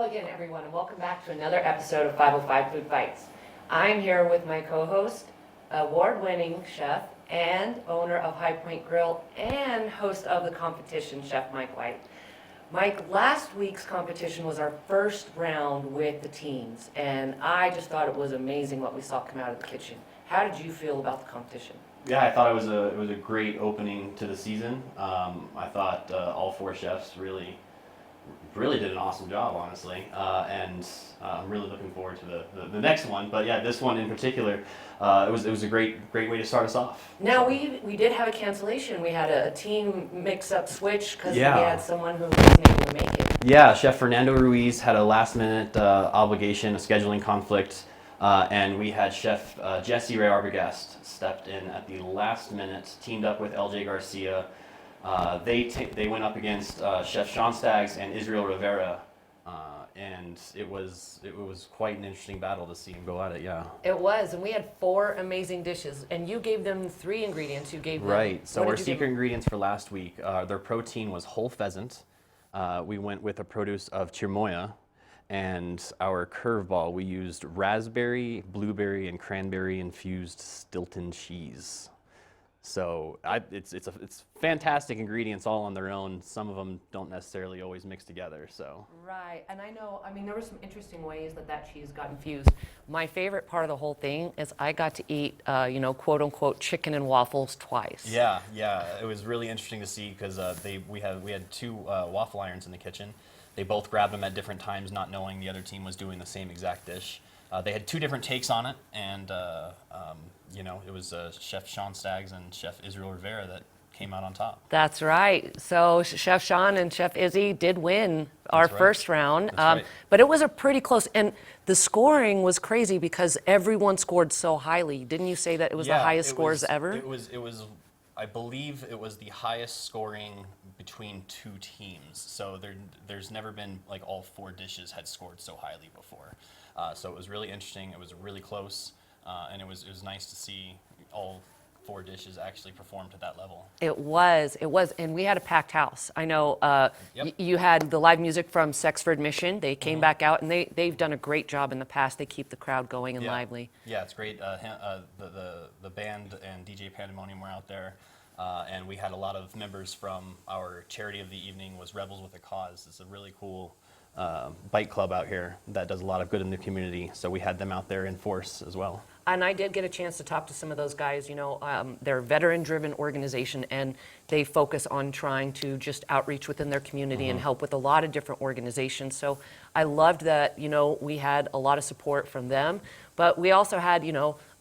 Hello again, everyone, and welcome back to another episode of 505 Food Fights. I'm here with my co-host, award-winning chef and owner of High Point Grill and host of the competition, Chef Mike White. Mike, last week's competition was our first round with the teams, and I just thought it was amazing what we saw come out of the kitchen. How did you feel about the competition? Yeah, I thought it was a great opening to the season. I thought all four chefs really did an awesome job, honestly, and I'm really looking forward to the next one. But yeah, this one in particular, it was a great way to start us off. Now we did have a cancellation. We had a team mix-up switch because we Yeah. had someone who wasn't able to make it. Yeah, Chef Fernando Ruiz had a last-minute obligation, a scheduling conflict, and we had Chef Jesse Ray Arbogast stepped in at the last minute, teamed up with LJ Garcia. They went up against Chef Sean Staggs and Israel Rivera, and it was quite an interesting battle to see them go at it. Yeah. It was, and we had 4 amazing dishes, and you gave them 3 ingredients. You gave them Right. So what our did you give secret them? ingredients for last week, their protein was whole pheasant. We went with a produce of chirimoya, and our curveball we used raspberry, blueberry, and cranberry infused Stilton cheese. So it's fantastic ingredients all on their own. Some of them don't necessarily always mix together. So Right, and I mean, there were some interesting ways that cheese got infused. My favorite part of the whole thing is I got to eat, quote unquote, chicken and waffles twice. yeah, it was really interesting to see because we had 2 waffle irons in the kitchen. They both grabbed them at different times, not knowing the other team was doing the same exact dish. They had 2 different takes on it, and it was Chef Sean Staggs and Chef Israel Rivera that came out on top. That's right. So Chef Sean and Chef Izzy did win our right. first round, That's right. but it was a pretty close, and the scoring was crazy because everyone scored so highly. Didn't you say that it was the highest scores ever? It was. I believe it was the highest scoring between 2 teams. So there's never been like all 4 dishes had scored so highly before. So it was really interesting. It was really close, and it was nice to see all 4 dishes actually perform to that level. It was, and we had a packed house. I know Yep. you had the live music from Sexford Mission. They came back out, and they've done a great job in the past. They keep the crowd going and lively. Yeah, it's great. The band and DJ Pandemonium were out there, and we had a lot of members from our charity of the evening was Rebels with a Cause. It's a really cool bike club out here that does a lot of good in the community. So we had them out there in force as well. And I did get a chance to talk to some of those guys. They're a veteran-driven organization, and they focus on trying to just outreach within their community and help with a lot of different organizations. So I loved that, we had a lot of support from them, but we also had,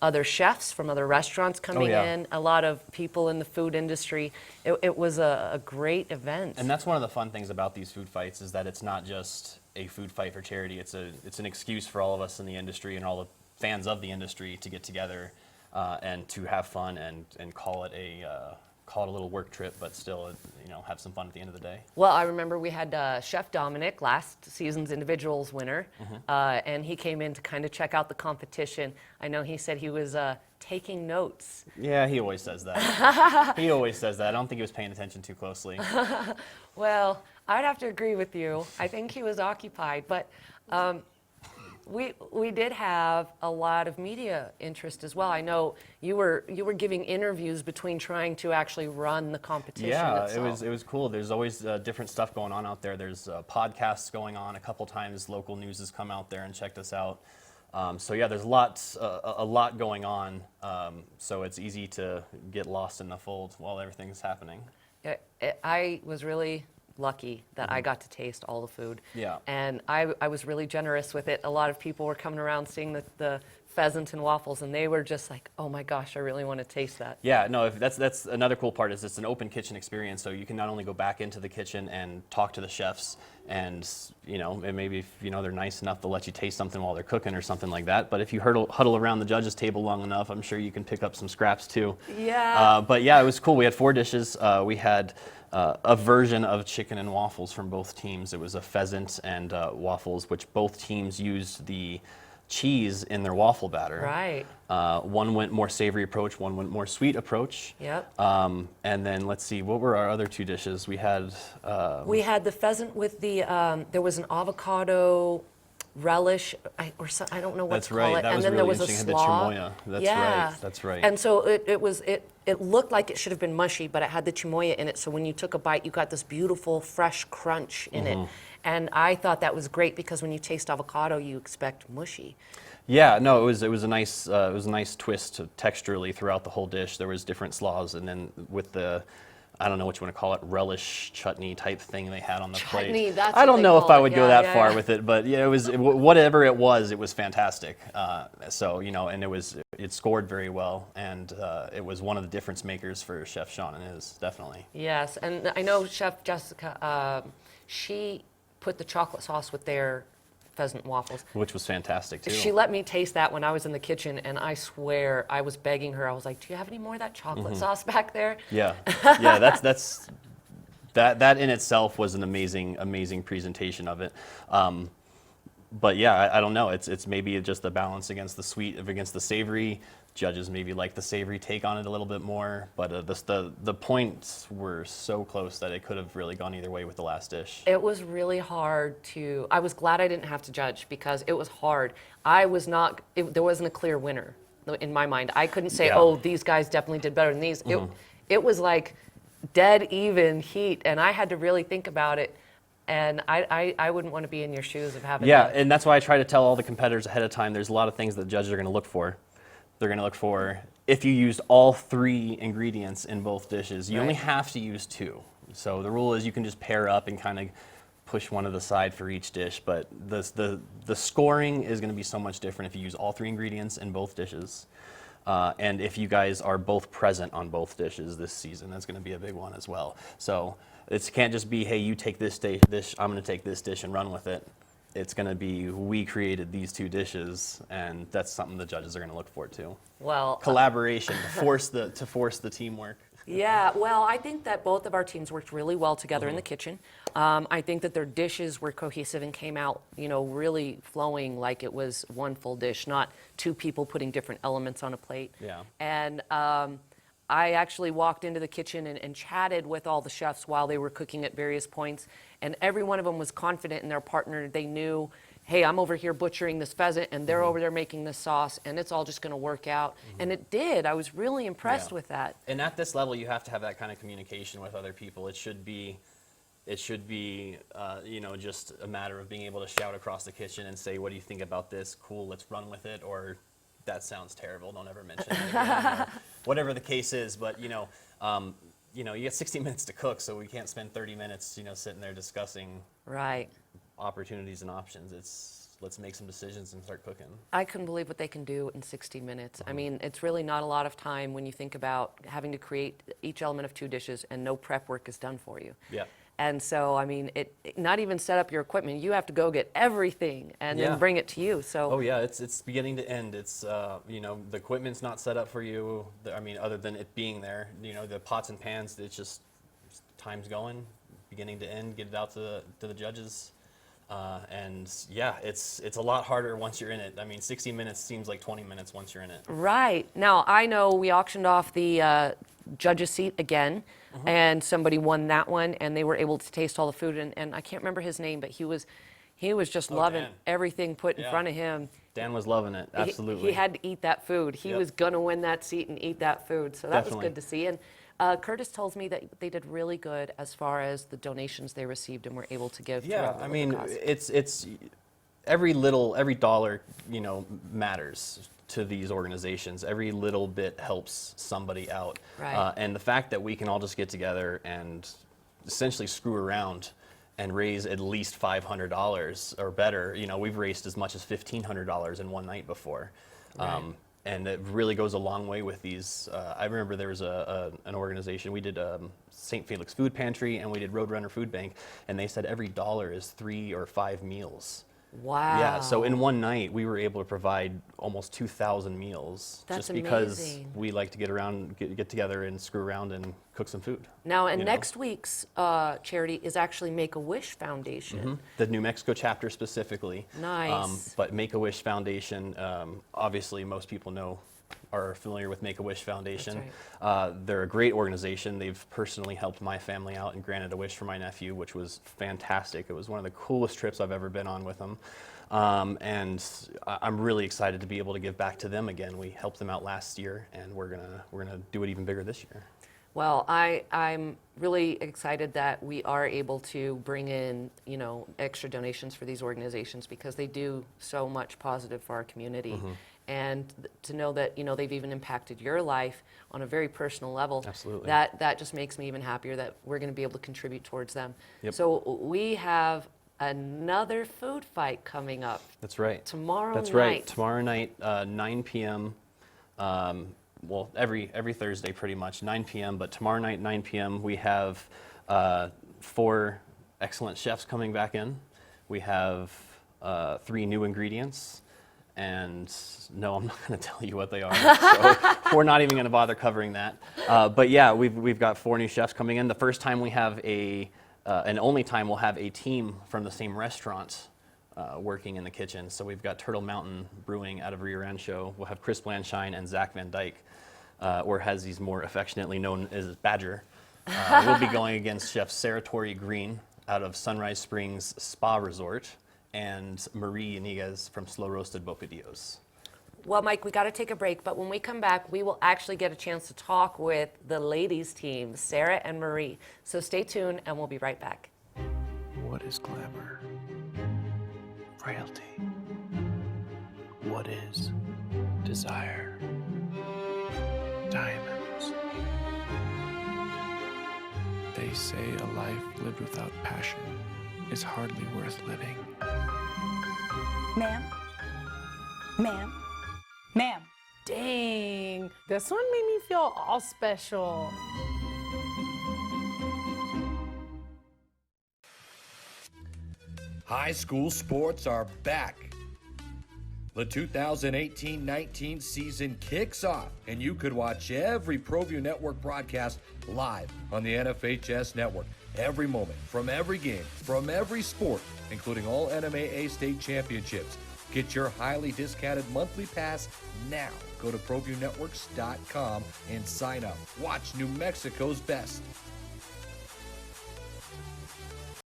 other chefs from other restaurants coming in, a lot of people in the food industry. It was a great event. And that's one of the fun things about these food fights is that it's not just a food fight for charity. It's an excuse for all of us in the industry and all the fans of the industry to get together and to have fun and call it a little work trip, but still, have some fun at the end of the day. Well, I remember we had Chef Dominic, last season's individuals winner, and he came in to kind of check out the competition. I know he said he was taking notes. Yeah, he always says that. He always says that. I don't think he was paying attention too closely. Well, I'd have to agree with you. I think he was occupied, but we did have a lot of media interest as well. I know you were giving interviews between trying to actually run the competition itself. It was cool. There's always different stuff going on out there. There's podcasts going on. A couple times local news has come out there and checked us out. There's a lot going on. So it's easy to get lost in the fold while everything's happening. I was really lucky that I got to taste all the food. Yeah. And I was really generous with it. A lot of people were coming around seeing the pheasant and waffles, and they were just like, oh my gosh, I really want to taste that. Yeah, no, that's another cool part is it's an open kitchen experience, so you can not only go back into the kitchen and talk to the chefs and maybe if they're nice enough to let you taste something while they're cooking or something like that, but if you huddle around the judges table long enough, I'm sure you can pick up some scraps too. Yeah. But yeah, it was cool. We had 4 dishes. We had a version of chicken and waffles from both teams. It was a pheasant and waffles, which both teams used the cheese in their waffle batter. Right. One went more savory approach, one went more sweet approach. Yep. And then let's see, what were our other two dishes? We had We had the pheasant with the, there was an avocado relish, I don't know what That's to call right. it. That And was then there really was a interesting. It had the slaw. chamoya. That's Yeah. right. That's right. And so it looked like it should have been mushy, but it had the chamoya in it. So when you took a bite, you got this beautiful fresh crunch in it. And I thought that was great because when you taste avocado, you expect mushy. Yeah, no, it was a nice twist texturally throughout the whole dish. There was different slaws, and then with the, I don't know what you want to call it, relish chutney type thing they had on the Chutney, plate. that's I what don't they know if call I it. would go Yeah, that yeah, far yeah. with it, but yeah, whatever it was fantastic. So and it scored very well, and it was one of the difference makers for Chef Sean and his, definitely. Yes, and I know Chef Jessica, she put the chocolate sauce with their pheasant waffles. Which was fantastic too. She let me taste that when I was in the kitchen, and I swear I was begging her. I was like, "Do you have any more of that chocolate sauce back there?" Yeah, yeah, that in itself was an amazing presentation of it. But yeah, I don't know. It's maybe just the balance against the sweet, against the savory. Judges maybe like the savory take on it a little bit more, but the points were so close that it could have really gone either way with the last dish. It was really hard to. I was glad I didn't have to judge because it was hard. I was not. There wasn't a clear winner in my mind. I couldn't say, Yeah. "Oh, these guys definitely did better than these." It was like dead even heat, and I had to really think about it. And I wouldn't want to be in your shoes of having. Yeah, and that's why I try to tell all the competitors ahead of time. There's a lot of things that the judges are going to look for. They're going to look for if you used all 3 ingredients in both dishes. You only Right. have to use 2. So the rule is you can just pair up and kind of push one to the side for each dish. But the scoring is going to be so much different if you use all 3 ingredients in both dishes. And if you guys are both present on both dishes this season, that's going to be a big one as well. So it can't just be, hey, you take this dish, I'm going to take this dish and run with it. It's going to be, we created these 2 dishes, and that's something the judges are going to look for too. Well, Collaboration to force the teamwork. yeah, well, I think that both of our teams worked really well together in the kitchen. I think that their dishes were cohesive and came out, really flowing like it was one full dish, not 2 people putting different elements on a plate. Yeah. And I actually walked into the kitchen and chatted with all the chefs while they were cooking at various points, and every one of them was confident in their partner. They knew, hey, I'm over here butchering this pheasant, and they're over there making this sauce, and it's all just going to work out. And it did. I was really impressed Yeah. with that. And at this level, you have to have that kind of communication with other people. It should be, just a matter of being able to shout across the kitchen and say, what do you think about this? Cool, let's run with it. Or that sounds terrible, don't ever mention it again. Or whatever the case is. But, you get 60 minutes to cook, so we can't spend 30 minutes, sitting there discussing Right. opportunities and options. Let's make some decisions and start cooking. I couldn't believe what they can do in 60 minutes. I mean, it's really not a lot of time when you think about having to create each element of 2 dishes and no prep work is done for you. Yeah. And so, I mean, not even set up your equipment. You have to go get everything and Yeah. then bring it to you. So, Oh yeah, it's beginning to end. It's the equipment's not set up for you. Other than it being there, the pots and pans. It's just time's going, beginning to end. Get it out to the judges, and yeah, it's a lot harder once you're in it. 60 minutes seems like 20 minutes once you're in it. right. Now, I know we auctioned off the judge's seat again, and somebody won that one, and they were able to taste all the food. And I can't remember his name, but he was just loving Dan. everything put in Yeah. front of him. Dan was loving it. Absolutely. He had to eat that food. He Yep. was going to win that seat and eat that food. So that Definitely. was good to see. And Curtis tells me that they did really good as far as the donations they received and were able to give. Yeah, throughout the cause. it's every dollar, matters to these organizations. Every little bit helps somebody out. Right. And the fact that we can all just get together and essentially screw around and raise at least $500 or better. We've raised as much as $1,500 in one night before. Right. And it really goes a long way with these. I remember there was an organization, we did St. Felix Food Pantry and we did Roadrunner Food Bank, and they said every dollar is 3 or 5 meals Wow. Yeah, so in one night, we were able to provide almost 2,000 meals. That's just because amazing. we like to get together and screw around and cook some food. Now, and you know? next week's charity is actually Make-A-Wish Foundation. The New Mexico chapter specifically. Nice. But Make-A-Wish Foundation, obviously most people are familiar with Make-A-Wish Foundation. That's They're a great organization. They've personally helped my family out and granted a wish for my nephew, which was fantastic. It was one of the coolest trips I've ever been on with them. And I'm really excited to be able to give back to them again. We helped them out last year, and we're gonna do it even bigger this year. Well, I'm really excited that we are able to bring in, extra donations for these organizations because they do so much positive for our community. And to know that, they've even impacted your life on a very personal level. Absolutely. That just makes me even happier that we're going to be able to contribute towards them. Yep. So we have another food fight coming up. That's right. Tomorrow That's night. right. Tomorrow night, 9 p.m. Well, every Thursday pretty much, 9 p.m. But tomorrow night, 9 p.m., we have 4 excellent chefs coming back in. We have 3 new ingredients. And no, I'm not going to tell you what they are. So we're not even going to bother covering that. But yeah, we've got 4 new chefs coming in. The first time we have and only time we'll have a team from the same restaurant working in the kitchen. So we've got Turtle Mountain Brewing out of Rio Rancho. We'll have Chris Blanchine and Zach Van Dyke, or as he's more affectionately known as Badger. We'll be going against Chef Sarah Torrey Green out of Sunrise Springs Spa Resort, and Marie Iniguez from Slow Roasted Bocadillos. Well, Mike, we got to take a break, but when we come back, we will actually get a chance to talk with the ladies team, Sarah and Marie. So stay tuned, and we'll be right back. What is glamour? Frailty. What is desire? Diamonds. They say a life lived without passion is hardly worth living. Ma'am? Ma'am? Ma'am? Dang, this one made me feel all special. High school sports are back. The 2018-19 season kicks off, and you could watch every ProView Network broadcast live on the NFHS network. Every moment, from every game, from every sport, including all NMAA state championships. Get your highly discounted monthly pass now. Go to ProViewNetworks.com and sign up. Watch New Mexico's best.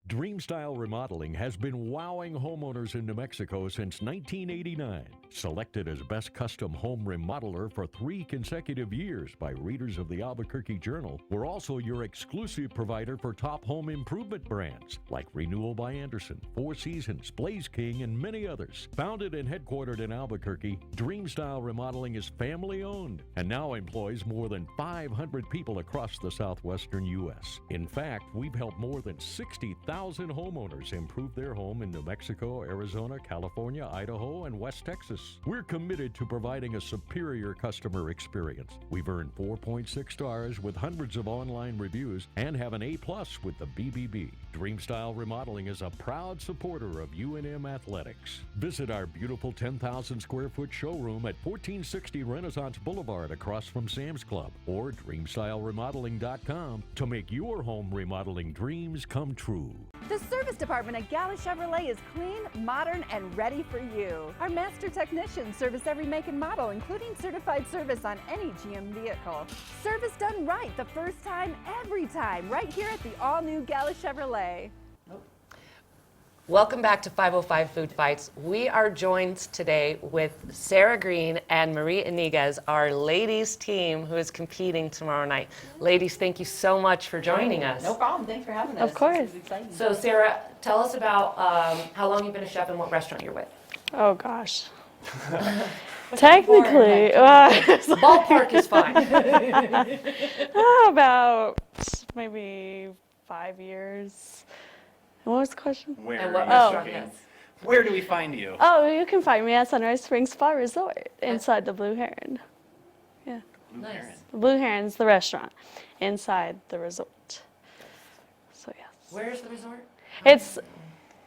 Dreamstyle Remodeling has been wowing homeowners in New Mexico since 1989. Selected as Best Custom Home Remodeler for 3 consecutive years by readers of the Albuquerque Journal, we're also your exclusive provider for top home improvement brands like Renewal by Anderson, Four Seasons, Blaze King, and many others. Founded and headquartered in Albuquerque, Dreamstyle Remodeling is family-owned and now employs more than 500 people across the southwestern U.S. In fact, we've helped more than 60,000 homeowners improve their home in New Mexico, Arizona, California, Idaho, and West Texas. We're committed to providing a superior customer experience. We've earned 4.6 stars with hundreds of online reviews and have an A+ with the BBB. Dreamstyle Remodeling is a proud supporter of UNM Athletics. Visit our beautiful 10,000 square foot showroom at 1460 Renaissance Boulevard across from Sam's Club, or DreamstyleRemodeling.com to make your home remodeling dreams come true. The service department at Gala Chevrolet is clean, modern, and ready for you. Our master technicians service every make and model, including certified service on any GM vehicle. Service done right the first time, every time, right here at the all-new Gala Chevrolet. Welcome back to 505 Food Fights. We are joined today with Sarah Green and Marie Iniguez, our ladies team who is competing tomorrow night. Ladies, thank you so much for joining us. No problem. Thanks for having us. Of course. This is exciting. So Sarah, tell us about how long you've been a chef and what restaurant you're with. Oh gosh. Technically, Ballpark is fine. about maybe 5 years. And what was the question? Where, And what Oh. restaurant yes. where do we find you? Oh, you can find me at Sunrise Springs Spa Resort inside the Blue Heron. Yeah, Nice. the Blue Heron's the restaurant inside the resort. So yes. Where's the resort? It's,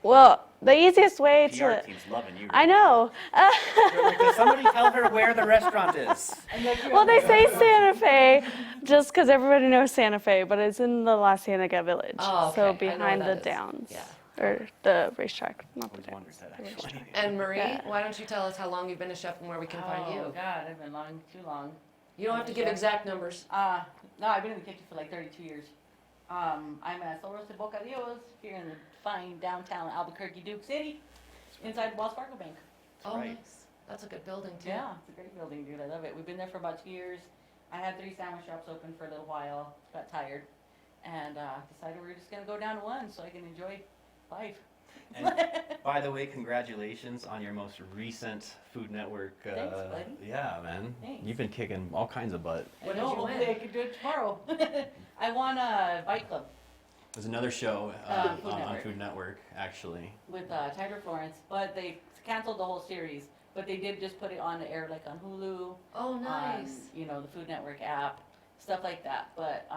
well, The easiest way PR to. team's loving you. I know. They're like, does somebody tell her where the restaurant is? Well, they say Santa Fe just because everybody knows Santa Fe, but it's in the La Cienega Village. Oh, So okay. I know behind where the that is. downs. Yeah. Or the racetrack. Not the I wondered downs. that the actually. racetrack. And Marie, Yeah. why don't you tell us how long you've been a chef and where we can find you? Oh God, I've been too long. You don't have to give exact numbers. No, I've been in the kitchen for like 32 years. I'm at Sol Rosa Bocadillos here in the fine downtown Albuquerque, Duke City, inside Wells Fargo Bank. Oh, right. nice. That's a good building too. Yeah, it's a great building, dude. I love it. We've been there for about 2 years. I had 3 sandwich shops open for a little while, got tired, and decided we were just gonna go down to one so I can enjoy life. And by the way, congratulations on your most recent Food Network. Thanks, buddy. Yeah, man. Thanks. You've been kicking all kinds of butt. What I did know, you win? hopefully I can do it tomorrow. I won a Bike Club There's another show Food on Network. Food Network, actually. with Tiger Florence, but they canceled the whole series. But they did just put it on the air, like on Hulu, Oh, nice. on, the Food Network app, stuff like that. But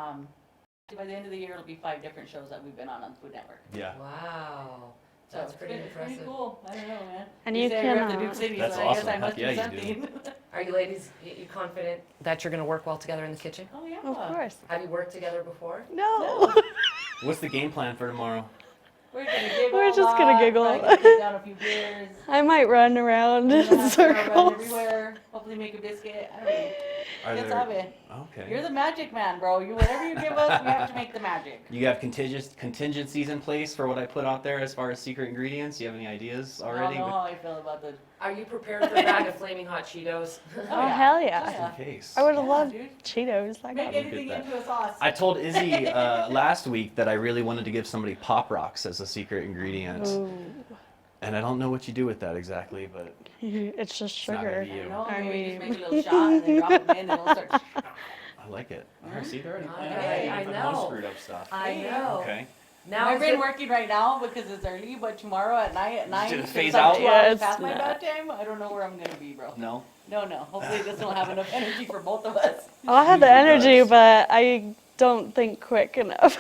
by the end of the year, it'll be 5 different shows that we've been on the Food Network. Yeah. Wow. So That's it's pretty been- impressive. Pretty cool. I don't know, man. And You you say I grew up in can, Duke City, That's so I guess awesome. I must Heck yeah, do you do. something. Are you ladies, you confident that you're going to work well together in the kitchen? Oh yeah. Of course. Have you worked together before? No. What's the game plan for tomorrow? We're gonna giggle. We're a just gonna lot, giggle. probably gonna take down a few beers. I might run around We're in gonna have to run circles. everywhere. Hopefully make a biscuit. I don't know. Are Ya there? sabe. Okay. You're the magic man, bro. Whatever you give us, we have to make the magic. You have contingencies in place for what I put out there as far as secret ingredients? Do you have any ideas already? I don't know how I feel about the. Are you prepared for a bag of flaming hot Cheetos? Oh, hell Oh, yeah. yeah. In case. I would have Yeah, loved dude. Cheetos. Like, Make look at anything that. into a sauce. I told Izzy last week that I really wanted to give somebody Pop Rocks as a secret ingredient. ooh. And I don't know what you do with that exactly, but It's just it's not sugar. gonna be I you. don't know, I maybe just mean- make a little shot and then drop them in and it'll start. I like it. All right, see, they're already Okay, planning I for know. more screwed up stuff. I know. Okay. Now I've it's been good- working right now because it's early, but tomorrow at night at 9, Did it it's phase like out? 2 Yeah, hours it's past my not. bedtime. I don't know where I'm gonna be, bro. No? No. Hopefully this will have enough energy for both of us. I have the Usually energy, does. but I don't think quick enough.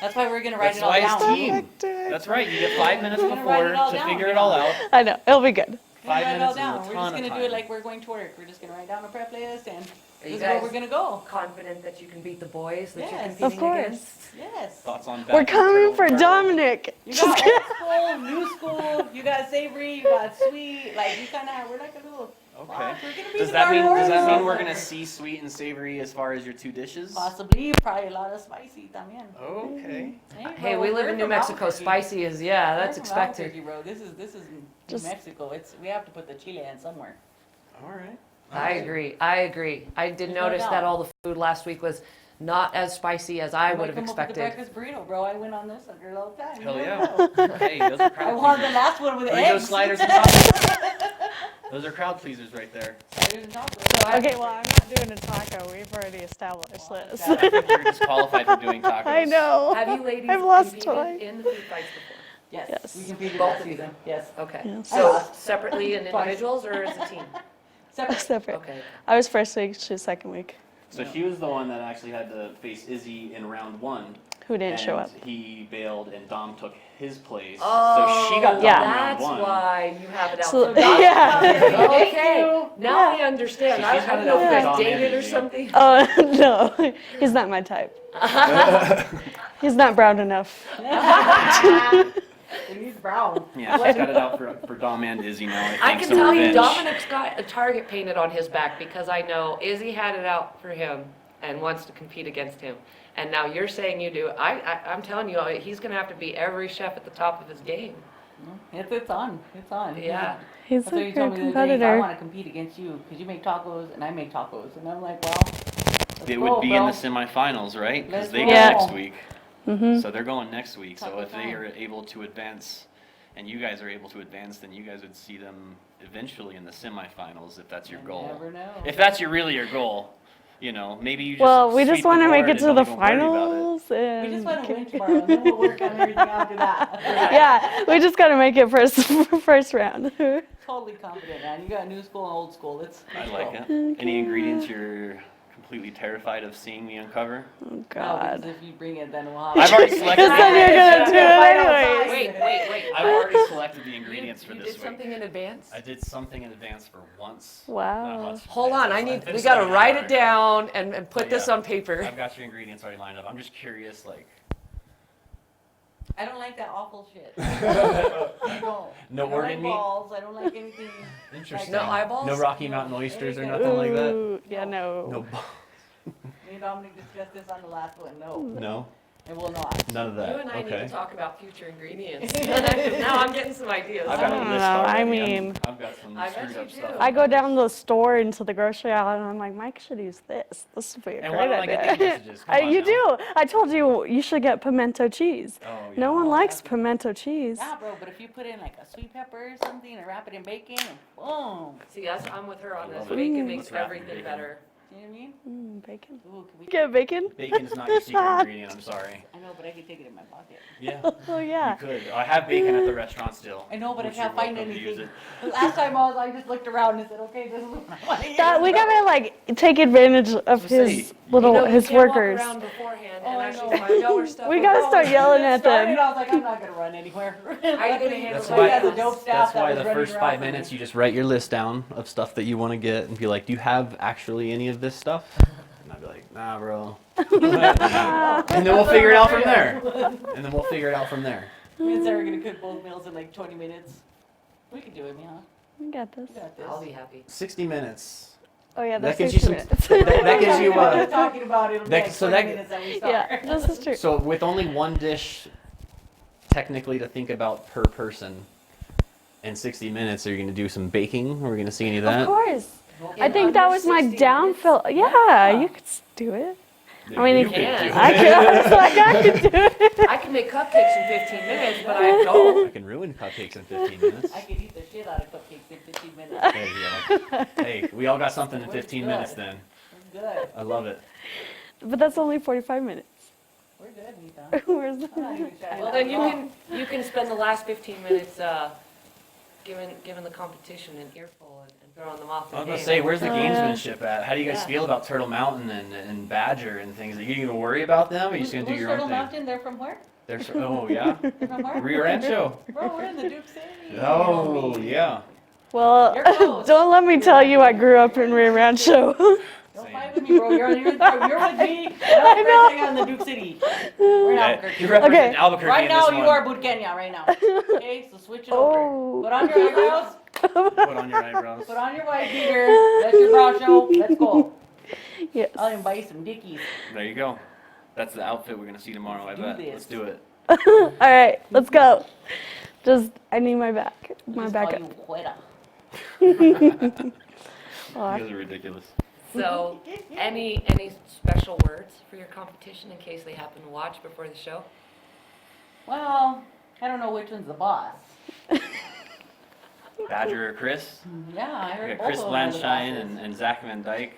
That's why we're gonna write That's it all why it's down. team. Hectic. That's right. You get 5 minutes We're gonna write before it all to down, figure it yeah. all out. I know. It'll be good. We're gonna 5 write it minutes all is a down. We're ton just of gonna do time. it like we're going to work. We're just gonna write down a prep list and Are you this is where guys we're gonna go. confident that you can beat the boys that you're Yes. competing Of course. against? Yes. Thoughts on We're back coming for turtle? Dominic. You Just got kidding. old school, new school. You got savory. You got sweet. Like you kind of we're like a little. Okay. We're gonna be Does the that dark mean horse. we're gonna see sweet and savory as far as your 2 dishes? Possibly, probably a lot of spicy también. Okay. Hey, bro, we live we're in New from Mexico. Albuquerque. Spicy is, that's We're from expected. Albuquerque, bro. This is New Just- Mexico. We have to put the chile in somewhere. All right. I agree. I did There's no notice doubt. that all the food last week was not as spicy as I would have Come up with the expected. breakfast burrito, bro. I went on this sucker all the time. Hell You yeah. know. Hey, those are crowd I wanted the pleasers. last one with Burrito eggs. sliders and tacos. Those are crowd pleasers right there. Sliders and tacos. Okay, well, I'm not doing a taco. We've already established this. I think you're disqualified for doing tacos. I know. Have you ladies I've lost competed twice. in the food fights before? Yes. Yes. We competed Both that of you. season. Yes. Okay. Yes. So separately and Twice. individuals or as a team? Separate. Separate. Okay. I was first week, she was second week. So she was the one that actually had to face Izzy in round 1. Who didn't show up? And he bailed and Dom took his place. Oh, so she got Dom Yeah. in round that's 1. why you have it out So- for Dom. yeah. Okay, now I understand. So I she's got don't it know out if for that's Dom and dated or Izzy. something. Oh, no. He's not my type. He's not brown enough. He's brown. Yeah, she's got it out for Dom and Izzy now. I think. I can some tell you revenge. Dominic's got a target painted on his back because I know Izzy had it out for him and wants to compete against him. And now you're saying you do. I'm telling you, he's going to have to be every chef at the top of his game. It's on. It's on. Yeah. He's That's what a you good told me the other day. I competitor. want to compete against you because you make tacos and I make tacos. And I'm like, well, let's It go, would be bro. in the semifinals, right? Because Let's they go. go Yeah. next week. Mm-hmm. So they're going next week. So Taco if they time. are able to advance, and you guys are able to advance, then you guys would see them eventually in the semifinals if that's your You goal. never know. If that's really your goal, you know, maybe you just Well, we sweep just the want to make board it to and the don't even worry about it. finals. And We just want to win tomorrow and then we'll work on everything after that. yeah, we just got to make it first round. Totally confident, man. You got new school and old school. I like it. Any ingredients you're completely terrified of seeing me uncover. Oh No, God. because if you bring it, then we'll have I've already selected. Because then you're gonna do it anyways. Wait. I've already selected the ingredients for You this did something in advance? I did something in advance for once. Wow. Not much. Hold on, I've we been gotta studying write hard. it down and put But this yeah, on paper. I've got your ingredients already lined up. I'm just curious, like, I don't like that awful shit. I don't. no I don't organ like meat? balls. I don't like anything. Interesting. No eyeballs? No Rocky Mountain oysters or There you nothing like that? Ooh, yeah, no. No. Me and Dominic discussed this on the last one. No, No? it will not. None of that. You and I need okay. to talk about future ingredients. Now I'm getting some ideas. I've got I a don't list know, I already. mean- I've got some I bet screwed you up do. stuff. I go down to the store into the grocery aisle and I'm like, Mike should use this. This would be a And why great don't I idea. get these messages? Come on You now. do. I told you should get pimento cheese. Oh, yeah. No one likes pimento cheese. Yeah, bro, but if you put in like a sweet pepper or something and wrap it in bacon, and boom. See, I'm with her on this. Love it. Bacon Mm. makes Let's wrap everything bacon. better. You know what I mean? Bacon. Ooh, can we? Get bacon? Bacon's not your secret ingredient, I'm sorry. I know, but I can take it in my pocket. Yeah. Oh yeah. You could. I have bacon at the restaurant still. I know, but I which can't you're find welcome to use anything. it. The last time I just looked around and said, okay, this is what I want to That, we gotta like take advantage of his say, little You his can't workers. Walk around beforehand Oh, and I actually know. find out where stuff We is. gotta start yelling at started, them. I was like, I'm not gonna run anywhere. How you gonna handle That's my why, has a dope staff that's that why was the running first around 5 for me. minutes you just write your list down of stuff that you want to get and be like, do you have actually any of this stuff? And I'd be like, nah, bro. And then we'll figure it out from there. And then we'll figure it out from there. Me and Sarah are gonna cook both meals in like 20 minutes. We can do it, Mia. We got this. We got this. I'll be happy. 60 minutes. Oh yeah, That that's gives you 60 some. minutes. That gives you. We're talking about it. that- Like so 20 that- minutes that we start. Yeah, this is true. So with only one dish, technically to think about per person, in 60 minutes, are you going to do some baking? Are we going to see any of that? Of course. I In think that under was my 60 downfall. Yeah, you could do it. Yeah, I mean, you you could can. do I it. could. I was like, I could do it. I can make cupcakes in 15 minutes, but I don't. I can ruin cupcakes in 15 minutes. I could eat the shit out of cupcakes in 15 minutes. There you go. Hey, we all got something in We're 15 good. minutes then. We're good. I love it. But that's only 45 minutes. We're good, Mita. Where's the? I'm not even trying Well, to- then you can spend the last 15 minutes giving the competition an earful and throwing them off the I was game. gonna say, where's the Oh, yeah. gamesmanship at? How do you guys Yeah. feel about Turtle Mountain and Badger and things? Are you gonna worry about them? Or are you just gonna do Who's your own Turtle thing? Mountain? They're from where? They're oh yeah, From where? Rio Rancho. Bro, we're in the Duke City. Oh yeah. Well, You're close. don't let me tell you I grew up in Rio Rancho. Don't fight with me, bro. You're with me. And I'm representing on the Duke City. We're in Yeah, Albuquerque. you're representing Okay. Albuquerque Right in now, this you one. are boot Kenya right now. Okay, so switch it over. Oh. Put on your eyebrows. Put on your eyebrows. Put on your white beater. That's your brow show. Let's go. Yes. I'll even buy you some dickies. There you go. That's the outfit we're gonna see tomorrow. I Do bet. this. Let's do it. All right, let's go. Just I need my back. My Just back. call you Juera. You Aw. guys are ridiculous. So, any special words for your competition in case they happen to watch before the show? Well, I don't know which one's the boss. Badger or Chris? Yeah, I We heard got both Chris of them are the Blanchine bosses. and Zach Van Dyke.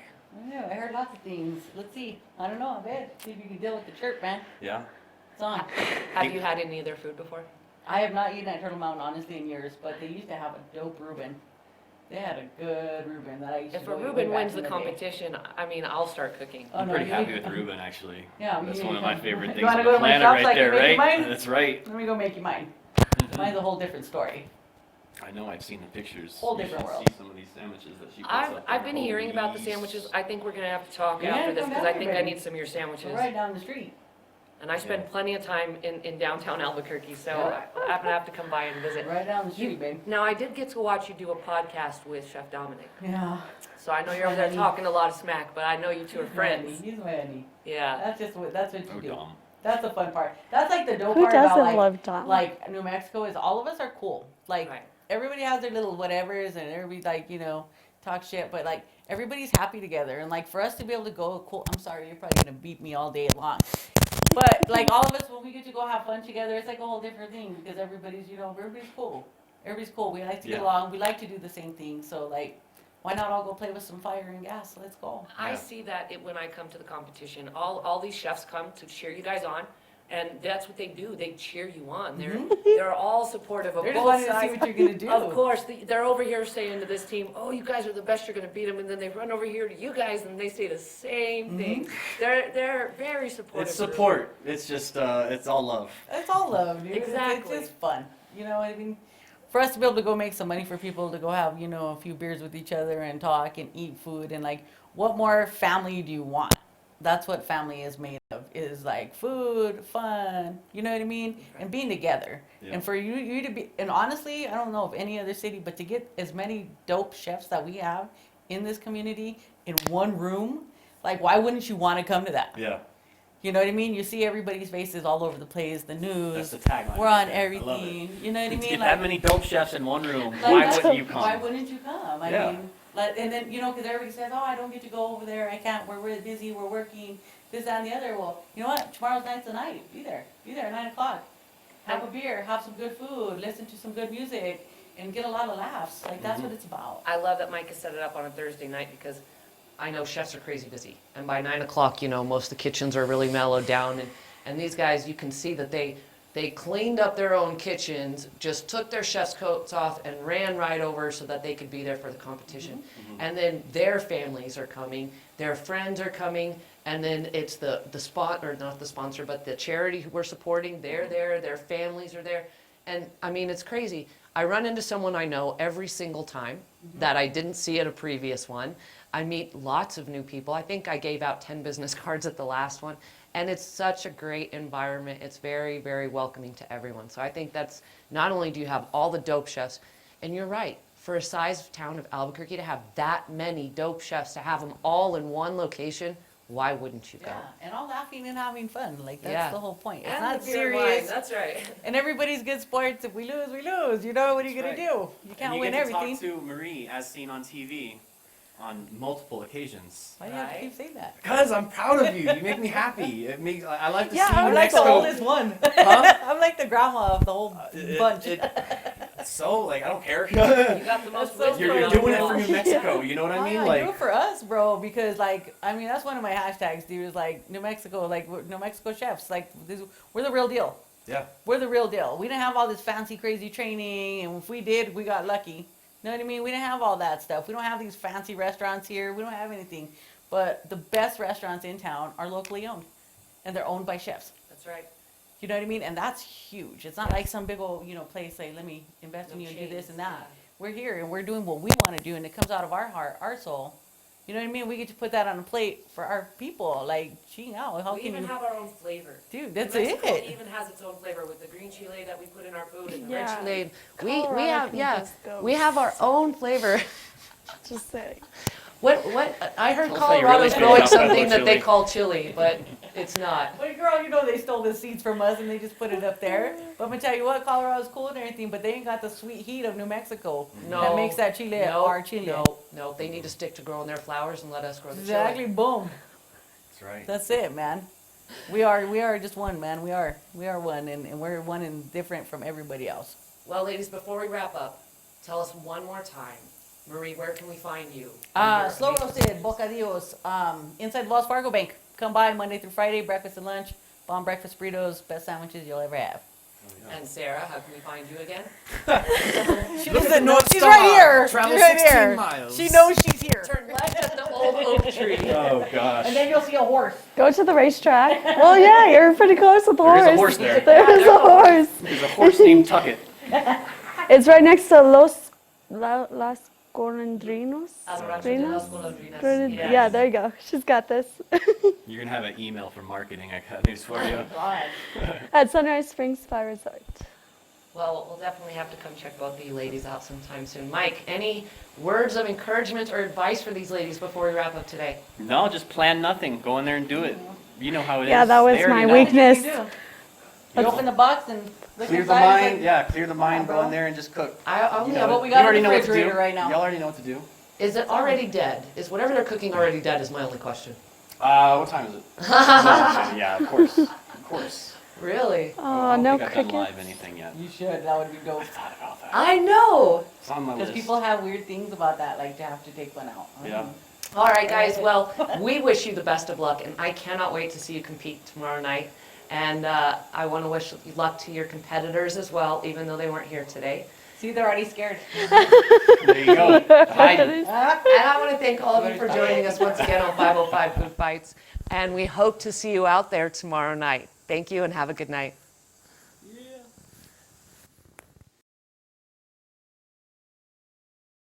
Yeah, I heard lots of things. Let's see. I don't know. I bet. See if you can deal with the chirp, man. Yeah. It's on. Have you had any of their food before? I have not eaten at Turtle Mountain, honestly, in years, but they used to have a dope Reuben. They had a good Reuben that I used If to a go eat Reuben way back wins in the day. competition, I mean, I'll start cooking. Oh, I'm no, pretty you happy need- with Reuben actually. Yeah, That's you one need of my to- favorite You things wanna on go the to my planet shop right so I can there, make you right? mine? That's right. Let me go make you mine. Mine's a whole different story. I know, I've seen the pictures. Whole You different should world. see some of these sandwiches that she puts up I've there. been hearing about the Holy sandwiches. I think we're gonna have to talk Yeah, after this come because down I think here, I baby. need some of your sandwiches. We're right down the street. And I spend plenty of time in downtown Albuquerque, so Yeah. I'm gonna have to come by and visit. Right down the street, babe. Now, I did get to watch you do a podcast with Chef Dominic, Yeah. so I know you're over there Funny. talking a lot of smack, but I know you two are friends. He's my honey. Yeah. That's what Oh, you do. dumb. That's the fun part. That's like the dope Who part about doesn't like, love Tom? like New Mexico is all of us are cool. Like Right. everybody has their little whatevers and everybody like, talk shit, but like everybody's happy together. And like for us to be able to go cool, I'm sorry, you're probably gonna beat me all day long. But like all of us when we get to go have fun together, it's like a whole different thing because everybody's cool. Everybody's cool. We like to get Yeah. along. We like to do the same thing. So like why not all go play with some fire and gas? Let's go. I Yeah. see that when I come to the competition. All these chefs come to cheer you guys on, And that's what they do. They cheer you on. They're all supportive of They're just both wanting to sides. see what you're gonna do. Of course, they're over here saying to this team, "Oh, you guys are the best. You're going to beat them." And then they run over here to you guys, and they say the same thing. They're very supportive. It's support. It's just it's all love. It's all love, dude. Exactly. It's just fun. You know what I mean? For us to be able to go make some money for people to go have, a few beers with each other and talk and eat food and like, what more family do you want? That's what family is made of, is like food, fun, you know what I mean? And being together. Yeah. And for you to be, and honestly, I don't know of any other city, but to get as many dope chefs that we have in this community in one room, like why wouldn't you want to come to that? Yeah. You know what I mean? You see everybody's faces all over the place, the news. That's the tagline. We're right on there. I love everything. it. You know what I mean? Get that many dope chefs in one room. like Why that's- wouldn't you come? Why wouldn't you come? I Yeah. mean, and then, because everybody says, oh, I don't get to go over there. I can't. We're really busy. We're working. This, that, and the other. Well, you know what? Tomorrow's night's the night. Be there. Be there at 9 o'clock. Have a beer. Have some good food. Listen to some good music. And get a lot of laughs. Like, that's what it's about. I love that Mike has set it up on a Thursday night because I know chefs are crazy busy. And by 9 o'clock, most of the kitchens are really mellowed down. And these guys, you can see that they cleaned up their own kitchens, just took their chef's coats off and ran right over so that they could be there for the competition. And then their families are coming, their friends are coming, and then it's the spot, or not the sponsor, but the charity who we're supporting, they're there, their families are there. And I mean, it's crazy. I run into someone I know every single time that I didn't see at a previous one. I meet lots of new people. I think I gave out 10 business cards at the last one. And it's such a great environment. It's very, very welcoming to everyone. So I think that's, not only do you have all the dope chefs, and you're right, for a size town of Albuquerque to have that many dope chefs, to have them all in one location, why wouldn't you go? Yeah, and all laughing and having fun. Like, that's Yeah. the whole point. It's And not the beer and wine, serious. that's right. And everybody's good sports. If we lose, we lose. You know, what are you going to do? You can't win everything. Talk to Marie as seen on TV on multiple occasions. Why do you have to Right. keep saying that? Because I'm proud of you. You make me happy. I like to see I'm New like the Mexico. oldest one. Huh? I'm like the grandma of the whole bunch. So I don't care. You got the most That's so wisdom. You're funny. doing it for New Mexico. You know what I mean? I do it for us, bro, because that's one of my hashtags, dude, is like New Mexico, like New Mexico chefs. Like, we're the real deal. Yeah. We're the real deal. We didn't have all this fancy, crazy training, and if we did, we got lucky. You know what I mean? We didn't have all that stuff. We don't have these fancy restaurants here. We don't have anything. But the best restaurants in town are locally owned, and they're owned by chefs. That's right. You know what I mean? And that's huge. It's not like some big old, place, like, let me invest in you and do this and that. Yeah. We're here, and we're doing what we want to do, and it comes out of our heart, our soul. You know what I mean? We get to put that on a plate for our people. Like, gee, how We can even you... have our own flavor. Dude, that's New Mexico it. even has its own flavor with the green chile that we put in our food and the Yeah. red chile. We Colorado have, can yeah, just go we have our own flavor. Just saying. What, I heard Don't say you're Colorado's really growing spitting out something that that they chili. call chili, but it's not. But girl, they stole the seeds from us and they just put it up there. But I'm gonna tell you what, Colorado's cool and everything, but they ain't got the sweet heat of New Mexico No. that makes that chile our chile. No, they need to stick to growing their flowers and let us grow the Exactly, chili. boom. That's right. That's it, man. We are just one, man. We are one, and we're one and different from everybody else. Well, ladies, before we wrap up, tell us one more time, Marie, where can we find you? Slow roasted bocadillos, inside Wells Fargo Bank. Come by Monday through Friday, breakfast and lunch. Bomb breakfast burritos, best sandwiches you'll ever have. And Sarah, how can we find you again? She lives in North. She's right here. Travel She's right 16 here. miles. She knows she's here. Turn left at the old oak tree. Oh gosh. And then you'll see a horse. Go to the racetrack. Well, yeah, you're pretty close with the horse. There's a horse there. There's a horse. There's a horse named Tucket. It's right next to Las Golondrinos. Al Rancho de las Golondrinas? Golondrinas. Yeah, there you go. She's got this. You're gonna have an email from marketing. I got news for you. God. At Sunrise Springs Spa Resort. Well, we'll definitely have to come check both of you ladies out sometime soon. Mike, any words of encouragement or advice for these ladies before we wrap up today? No, just plan nothing. Go in there and do it. You know how it is. Yeah, that was They already my know. weakness. You open the box and look Clear the inside. mind. Like, Yeah, clear the mind. bro. Go in there and just cook. I only Yeah, have what we You got in already the know what to do. refrigerator right now. Y'all already know what to do. Is it already dead? Is whatever they're cooking already dead is my only question. What time is it? Yeah, of course. Of course. Really? Oh, I don't no think I've done crickets. live anything yet. You should. That would be dope. Thought about that. I know. It's on my Because list. people have weird things about that, like to have to take one out. Yeah. All right, guys. Well, we wish you the best of luck, and I cannot wait to see you compete tomorrow night. And I want to wish luck to your competitors as well, even though they weren't here today. See, they're already scared. There you go. Hiding. And I want to thank all of you for joining us once again on 505 Food Fights. And we hope to see you out there tomorrow night. Thank you and have a good night.